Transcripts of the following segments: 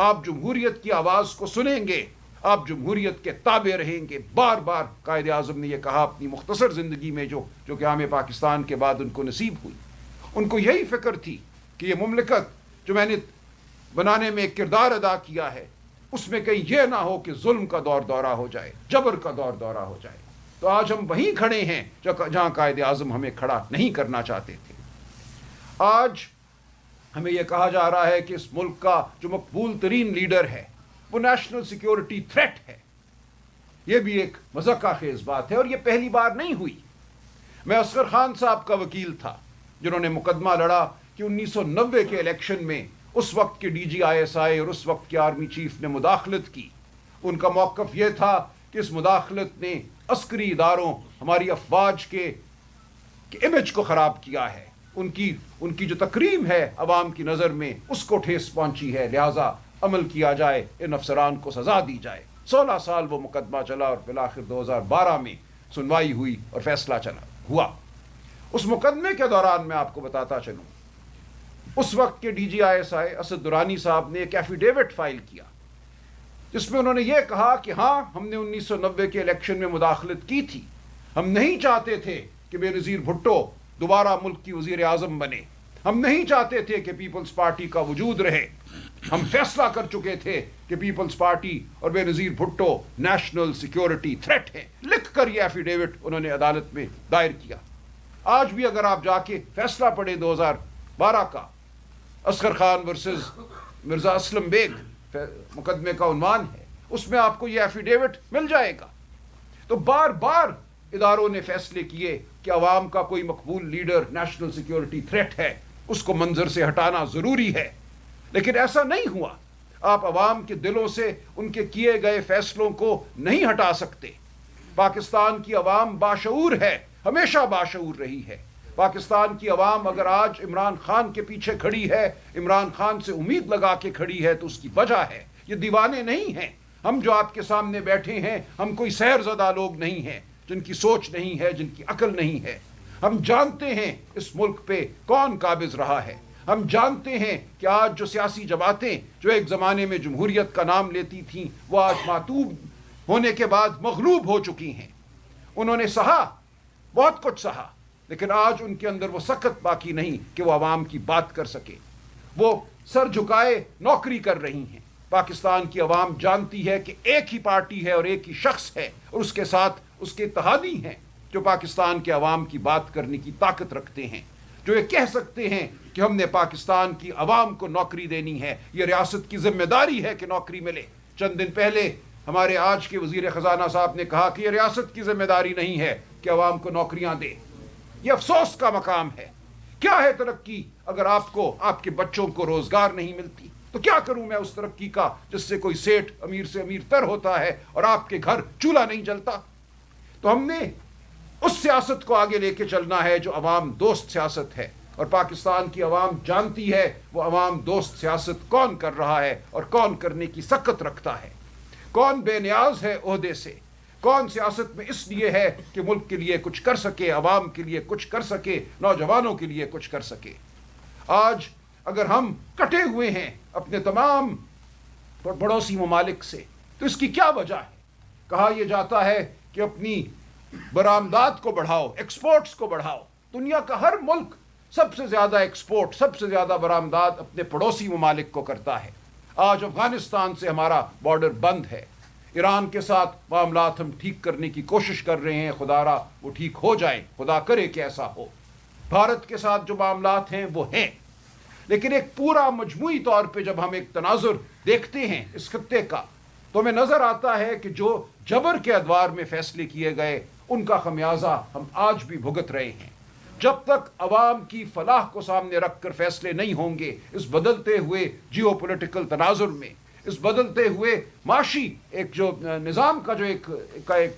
آپ جمہوریت کی آواز کو سنیں گے، آپ جمہوریت کے تابع رہیں گے۔ بار بار قائد اعظم نے یہ کہا اپنی مختصر زندگی میں جو قیام پاکستان کے بعد ان کو نصیب ہوئی، ان کو یہی فکر تھی کہ یہ مملکت جو میں نے بنانے میں ایک کردار ادا کیا ہے، اس میں کہیں یہ نہ ہو کہ ظلم کا دور دورہ ہو جائے، جبر کا دور دورہ ہو جائے۔ تو آج ہم وہیں کھڑے ہیں جہاں قائد اعظم ہمیں کھڑا نہیں کرنا چاہتے تھے۔ آج ہمیں یہ کہا جا رہا ہے کہ اس ملک کا جو مقبول ترین لیڈر ہے وہ نیشنل سیکیورٹی تھریٹ ہے۔ یہ بھی ایک مذاقہ خیز بات ہے، اور یہ پہلی بار نہیں ہوئی۔ میں اصغر خان صاحب کا وکیل تھا جنہوں نے مقدمہ لڑا کہ 1990 کے الیکشن میں اس وقت کے ڈی جی آئی ایس آئی اور اس وقت کے آرمی چیف نے مداخلت کی۔ ان کا موقف یہ تھا کہ اس مداخلت نے عسکری اداروں، ہماری افواج کے امیج کو خراب کیا ہے، ان کی جو تکریم ہے عوام کی نظر میں اس کو ٹھیس پہنچی ہے، لہٰذا عمل کیا جائے، ان افسران کو سزا دی جائے۔ 16 سال وہ مقدمہ چلا اور بالآخر 2012 میں سنوائی ہوئی اور فیصلہ ہوا۔ اس مقدمے کے دوران میں آپ کو بتاتا چلوں، اس وقت کے D G I S I Asad Durrani صاحب نے ایک ایفیڈیوٹ فائل کیا جس میں انہوں نے یہ کہا کہ ہاں، ہم نے 1990 کے الیکشن میں مداخلت کی تھی، ہم نہیں چاہتے تھے کہ بے نظیر بھٹو دوبارہ ملک کی وزیر اعظم بنے، ہم نہیں چاہتے تھے کہ پیپلز پارٹی کا وجود رہے، ہم فیصلہ کر چکے تھے کہ پیپلز پارٹی اور بے نظیر بھٹو نیشنل سیکیورٹی تھریٹ ہے۔ لکھ کر یہ ایفیڈیوٹ انہوں نے عدالت میں دائر کیا۔ آج بھی اگر آپ جا کے فیصلہ پڑھیں 2012 کا، اصغر خان ورسز مرزا اسلم بیگ مقدمے کا عنوان ہے، اس میں آپ کو یہ ایفیڈیوٹ مل جائے گا۔ تو بار بار اداروں نے فیصلے کیے کہ عوام کا کوئی مقبول لیڈر نیشنل سیکیورٹی تھریٹ ہے، اس کو منظر سے ہٹانا ضروری ہے، لیکن ایسا نہیں ہوا۔ آپ عوام کے دلوں سے ان کے کیے گئے فیصلوں کو نہیں ہٹا سکتے۔ پاکستان کی عوام باشعور ہے، ہمیشہ باشعور رہی ہے۔ پاکستان کی عوام اگر آج عمران خان کے پیچھے کھڑی ہے، عمران خان سے امید لگا کے کھڑی ہے، تو اس کی وجہ ہے، یہ دیوانے نہیں ہیں۔ ہم جو آپ کے سامنے بیٹھے ہیں، ہم کوئی سیر زدہ لوگ نہیں ہیں جن کی سوچ نہیں ہے، جن کی عقل نہیں ہے۔ ہم جانتے ہیں اس ملک پہ کون قابض رہا ہے، ہم جانتے ہیں کہ آج جو سیاسی جماعتیں جو ایک زمانے میں جمہوریت کا نام لیتی تھیں، وہ آج معتوب ہونے کے بعد مغلوب ہو چکی ہیں۔ انہوں نے سہا، بہت کچھ سہا، لیکن آج ان کے اندر وہ سخت باقی نہیں کہ وہ عوام کی بات کر سکے۔ وہ سر جھکائے نوکری کر رہی ہیں۔ پاکستان کی عوام جانتی ہے کہ ایک ہی پارٹی ہے اور ایک ہی شخص ہے، اور اس کے ساتھ اس کے اتحادی ہیں جو پاکستان کے عوام کی بات کرنے کی طاقت رکھتے ہیں، جو یہ کہہ سکتے ہیں کہ ہم نے پاکستان کی عوام کو نوکری دینی ہے، یہ ریاست کی ذمہ داری ہے کہ نوکری ملے۔ چند دن پہلے ہمارے آج کے وزیر خزانہ صاحب نے کہا کہ یہ ریاست کی ذمہ داری نہیں ہے کہ عوام کو نوکریاں دے۔ یہ افسوس کا مقام ہے۔ کیا ہے ترقی اگر آپ کو، آپ کے بچوں کو روزگار نہیں ملتی؟ تو کیا کروں میں اس ترقی کا جس سے کوئی سیٹ امیر سے امیر تر ہوتا ہے اور آپ کے گھر چولہا نہیں جلتا؟ تو ہم نے اس سیاست کو آگے لے کے چلنا ہے جو عوام دوست سیاست ہے، اور پاکستان کی عوام جانتی ہے وہ عوام دوست سیاست کون کر رہا ہے اور کون کرنے کی سخت رکھتا ہے، کون بے نیاز ہے عہدے سے، کون سیاست میں اس لیے ہے کہ ملک کے لیے کچھ کر سکے، عوام کے لیے کچھ کر سکے، نوجوانوں کے لیے کچھ کر سکے۔ آج اگر ہم کٹے ہوئے ہیں اپنے تمام پڑوسی ممالک سے، تو اس کی کیا وجہ ہے؟ کہا یہ جاتا ہے کہ اپنی برآمدات کو بڑھاؤ، ایکسپورٹس کو بڑھاؤ۔ دنیا کا ہر ملک سب سے زیادہ ایکسپورٹ، سب سے زیادہ برآمدات اپنے پڑوسی ممالک کو کرتا ہے۔ آج افغانستان سے ہمارا بارڈر بند ہے، ایران کے ساتھ معاملات ہم ٹھیک کرنے کی کوشش کر رہے ہیں، خدا را وہ ٹھیک ہو جائیں، خدا کرے کہ ایسا ہو۔ بھارت کے ساتھ جو معاملات ہیں وہ ہیں، لیکن ایک پورا مجموعی طور پہ جب ہم ایک تناظر دیکھتے ہیں اس خطے کا، تو ہمیں نظر آتا ہے کہ جو جبر کے ادوار میں فیصلے کیے گئے ان کا خمیازہ ہم آج بھی بھگت رہے ہیں۔ جب تک عوام کی فلاح کو سامنے رکھ کر فیصلے نہیں ہوں گے، اس بدلتے ہوئے جیو پولیٹیکل تناظر میں، اس بدلتے ہوئے معاشی ایک جو نظام کا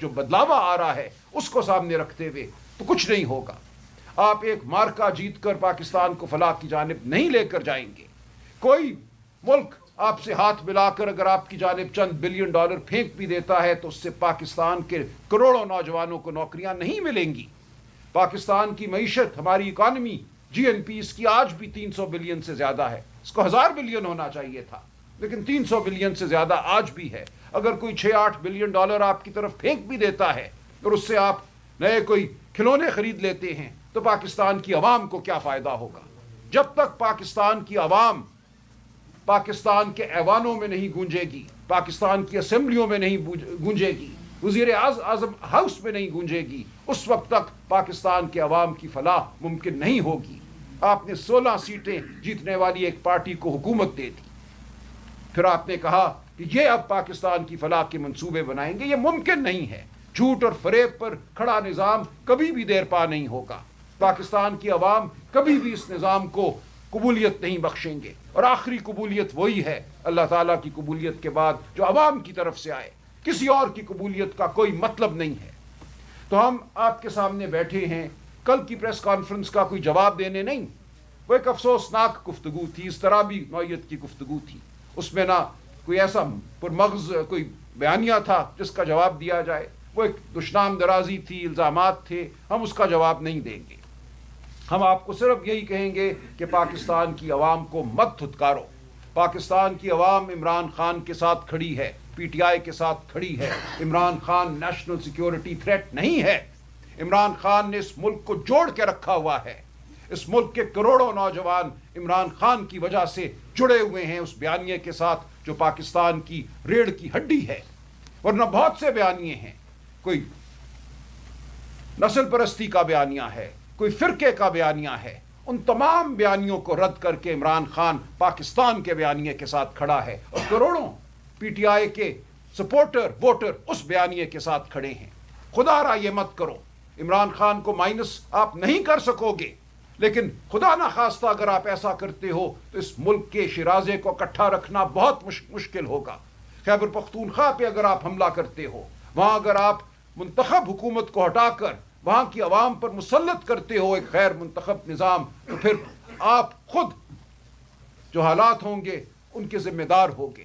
جو بدلاوا آ رہا ہے، اس کو سامنے رکھتے ہوئے تو کچھ نہیں ہوگا۔ آپ ایک مارکا جیت کر پاکستان کو فلاح کی جانب نہیں لے کر جائیں گے۔ کوئی ملک آپ سے ہاتھ ملا کر اگر آپ کی جانب چند بلین ڈالر پھینک بھی دیتا ہے تو اس سے پاکستان کے کروڑوں نوجوانوں کو نوکریاں نہیں ملیں گی۔ پاکستان کی معیشت، ہماری اکانومی، جی این پی اس کی آج بھی 300 بلین سے زیادہ ہے، اس کو 1000 بلین ہونا چاہیے تھا، لیکن 300 بلین سے زیادہ آج بھی ہے. اگر کوئی 6-8 بلین ڈالر آپ کی طرف پھینک بھی دیتا ہے اور اس سے آپ نئے کوئی کھلونے خرید لیتے ہیں تو پاکستان کی عوام کو کیا فائدہ ہوگا؟ جب تک پاکستان کی عوام پاکستان کے ایوانوں میں نہیں گونجے گی، پاکستان کی اسمبلیوں میں نہیں گونجے گی، وزیر اعظم ہاؤس میں نہیں گونجے گی، اس وقت تک پاکستان کے عوام کی فلاح ممکن نہیں ہوگی. آپ نے 16 سیٹیں جیتنے والی ایک پارٹی کو حکومت دے دی، پھر آپ نے کہا کہ یہ اب پاکستان کی فلاح کے منصوبے بنائیں گے. یہ ممکن نہیں ہے. جھوٹ اور فریب پر کھڑا نظام کبھی بھی دیر پا نہیں ہوگا. پاکستان کی عوام کبھی بھی اس نظام کو قبولیت نہیں بخشیں گے، اور آخری قبولیت وہی ہے اللہ تعالیٰ کی قبولیت کے بعد جو عوام کی طرف سے آئے. کسی اور کی قبولیت کا کوئی مطلب نہیں ہے. تو ہم آپ کے سامنے بیٹھے ہیں. کل کی پریس کانفرنس کا کوئی جواب دینے نہیں، وہ ایک افسوسناک گفتگو تھی، اس طرح بھی نوعیت کی گفتگو تھی. اس میں نہ کوئی ایسا پرمغز کوئی بیانیہ تھا جس کا جواب دیا جائے. وہ ایک دشنام درازی تھی، الزامات تھے. ہم اس کا جواب نہیں دیں گے. ہم آپ کو صرف یہی کہیں گے کہ پاکستان کی عوام کو مت دھتکارو. پاکستان کی عوام عمران خان کے ساتھ کھڑی ہے، پی ٹی آئی کے ساتھ کھڑی ہے. Imran Khan national security threat نہیں ہے. عمران خان نے اس ملک کو جوڑ کے رکھا ہوا ہے. اس ملک کے کروڑوں نوجوان عمران خان کی وجہ سے جڑے ہوئے ہیں اس بیانیے کے ساتھ جو پاکستان کی ریڑھ کی ہڈی ہے. ورنہ بہت سے بیانیے ہیں، کوئی نسل پرستی کا بیانیہ ہے، کوئی فرقے کا بیانیہ ہے. ان تمام بیانیوں کو رد کر کے عمران خان پاکستان کے بیانیے کے ساتھ کھڑا ہے، اور کروڑوں پی ٹی آئی کے سپورٹر ووٹر اس بیانیے کے ساتھ کھڑے ہیں. خدا را یہ مت کرو. عمران خان کو مائنس آپ نہیں کر سکو گے، لیکن خدا نخواستہ اگر آپ ایسا کرتے ہو تو اس ملک کے شیرازے کو اکٹھا رکھنا بہت مشکل ہوگا. خیبر پختونخوا پہ اگر آپ حملہ کرتے ہو، وہاں اگر آپ منتخب حکومت کو ہٹا کر وہاں کی عوام پر مسلط کرتے ہو ایک غیر منتخب نظام، تو پھر آپ خود جو حالات ہوں گے ان کے ذمہ دار ہوگے.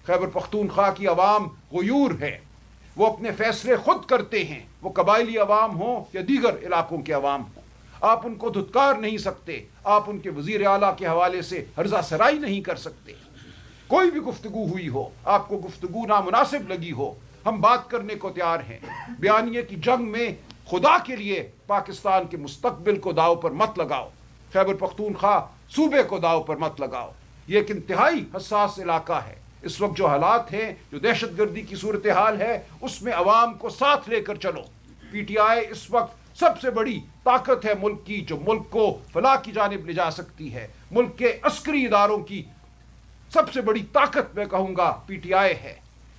خیبر پختونخوا کی عوام غیور ہے، وہ اپنے فیصلے خود کرتے ہیں، وہ قبائلی عوام ہوں یا دیگر علاقوں کے عوام ہوں. آپ ان کو دھتکار نہیں سکتے. آپ ان کے وزیر اعلیٰ کے حوالے سے ہرزہ سرائی نہیں کر سکتے. کوئی بھی گفتگو ہوئی ہو، آپ کو گفتگو نامناسب لگی ہو، ہم بات کرنے کو تیار ہیں. بیانیے کی جنگ میں خدا کے لیے پاکستان کے مستقبل کو داؤ پر مت لگاؤ. خیبر پختونخوا صوبے کو داؤ پر مت لگاؤ. یہ ایک انتہائی حساس علاقہ ہے. اس وقت جو حالات ہیں، جو دہشت گردی کی صورتحال ہے، اس میں عوام کو ساتھ لے کر چلو. پی ٹی آئی اس وقت سب سے بڑی طاقت ہے ملک کی، جو ملک کو فلاح کی جانب لے جا سکتی ہے. ملک کے عسکری اداروں کی سب سے بڑی طاقت میں کہوں گا پی ٹی آئی ہے.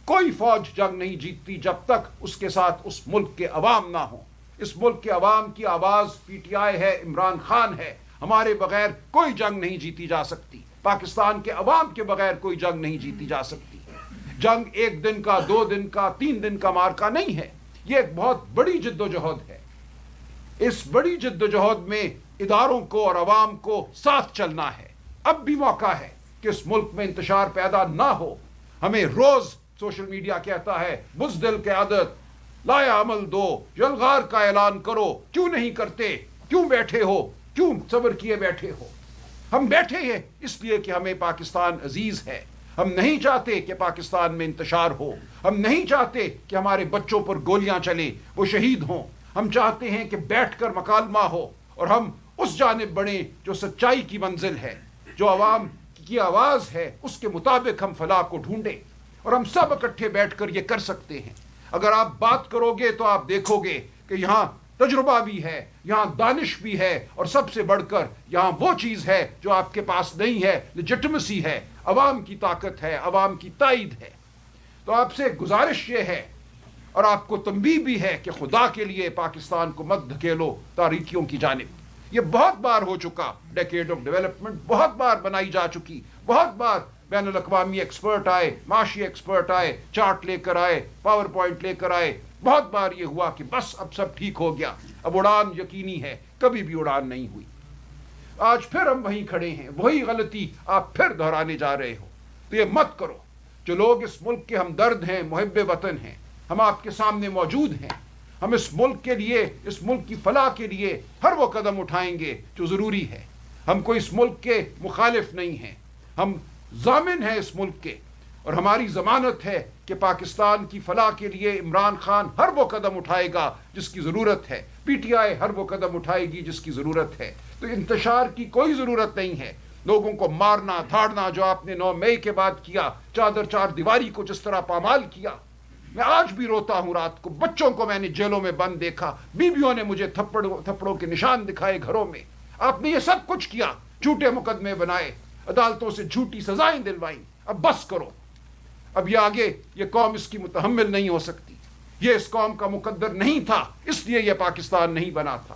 کوئی فوج جنگ نہیں جیتتی جب تک اس کے ساتھ اس ملک کے عوام نہ ہوں. اس ملک کے عوام کی آواز پی ٹی آئی ہے، عمران خان ہے. ہمارے بغیر کوئی جنگ نہیں جیتی جا سکتی. پاکستان کے عوام کے بغیر کوئی جنگ نہیں جیتی جا سکتی. جنگ 1 دن کا، 2 دن کا، 3 دن کا مارکا نہیں ہے. یہ ایک بہت بڑی جد و جہد ہے. اس بڑی جد و جہد میں اداروں کو اور عوام کو ساتھ چلنا ہے. اب بھی موقع ہے کہ اس ملک میں انتشار پیدا نہ ہو. ہمیں روز سوشل میڈیا کہتا ہے بزدل کے عادت، لایا عمل دو، یلغار کا اعلان کرو. کیوں نہیں کرتے؟ کیوں بیٹھے ہو؟ کیوں صبر کیے بیٹھے ہو؟ ہم بیٹھے ہیں اس لیے کہ ہمیں پاکستان عزیز ہے. ہم نہیں چاہتے کہ پاکستان میں انتشار ہو. ہم نہیں چاہتے کہ ہمارے بچوں پر گولیاں چلیں، وہ شہید ہوں. ہم چاہتے ہیں کہ بیٹھ کر مکالمہ ہو اور ہم اس جانب بڑھیں جو سچائی کی منزل ہے، جو عوام کی آواز ہے. اس کے مطابق ہم فلاح کو ڈھونڈیں، اور ہم سب اکٹھے بیٹھ کر یہ کر سکتے ہیں. اگر آپ بات کرو گے تو آپ دیکھو گے کہ یہاں تجربہ بھی ہے، یہاں دانش بھی ہے، اور سب سے بڑھ کر یہاں وہ چیز ہے جو آپ کے پاس نہیں ہے، لیجٹمیسی ہے، عوام کی طاقت ہے، عوام کی تائید ہے. تو آپ سے گزارش یہ ہے اور آپ کو تنبیہ بھی ہے کہ خدا کے لیے پاکستان کو مت دھکیلو تاریکیوں کی جانب. یہ بہت بار ہو چکا. ڈیکیڈ آف ڈیولپمنٹ بہت بار بنائی جا چکی. بہت بار بین الاقوامی ایکسپرٹ آئے، معاشی ایکسپرٹ آئے، چارٹ لے کر آئے، پاور پوائنٹ لے کر آئے. بہت بار یہ ہوا کہ بس اب سب ٹھیک ہو گیا، اب اڑان یقینی ہے. کبھی بھی اڑان نہیں ہوئی. آج پھر ہم وہیں کھڑے ہیں. وہی غلطی آپ پھر دہرانے جا رہے ہو. تو یہ مت کرو. جو لوگ اس ملک کے ہمدرد ہیں، محب وطن ہیں، ہم آپ کے سامنے موجود ہیں. ہم اس ملک کے لیے، اس ملک کی فلاح کے لیے ہر وہ قدم اٹھائیں گے جو ضروری ہے. ہم کوئی اس ملک کے مخالف نہیں ہیں. ہم ضامن ہیں اس ملک کے، اور ہماری ضمانت ہے کہ پاکستان کی فلاح کے لیے عمران خان ہر وہ قدم اٹھائے گا جس کی ضرورت ہے، پی ٹی آئی ہر وہ قدم اٹھائے گی جس کی ضرورت ہے۔ تو انتشار کی کوئی ضرورت نہیں ہے، لوگوں کو مارنا دھاڑنا جو آپ نے 9 مئی کے بعد کیا، چادر چار دیواری کو جس طرح پامال کیا، میں آج بھی روتا ہوں رات کو، بچوں کو میں نے جیلوں میں بند دیکھا، بیویوں نے مجھے تھپڑوں کے نشان دکھائے گھروں میں۔ آپ نے یہ سب کچھ کیا، جھوٹے مقدمے بنائے، عدالتوں سے جھوٹی سزائیں دلوائیں۔ اب بس کرو، اب یہ آگے یہ قوم اس کی متحمل نہیں ہو سکتی، یہ اس قوم کا مقدر نہیں تھا، اس لیے یہ پاکستان نہیں بنا تھا۔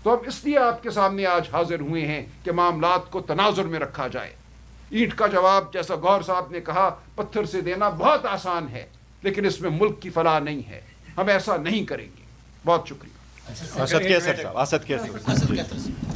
تو ہم اس لیے آپ کے سامنے آج حاضر ہوئے ہیں کہ معاملات کو تناظر میں رکھا جائے۔ اینٹ کا جواب، جیسا گور صاحب نے کہا، پتھر سے دینا بہت آسان ہے، لیکن اس میں ملک کی فلاح نہیں ہے، ہم ایسا نہیں کریں گے۔ بہت شکریہ۔ اسد کیسر صاحب، اسد کیسر صاحب۔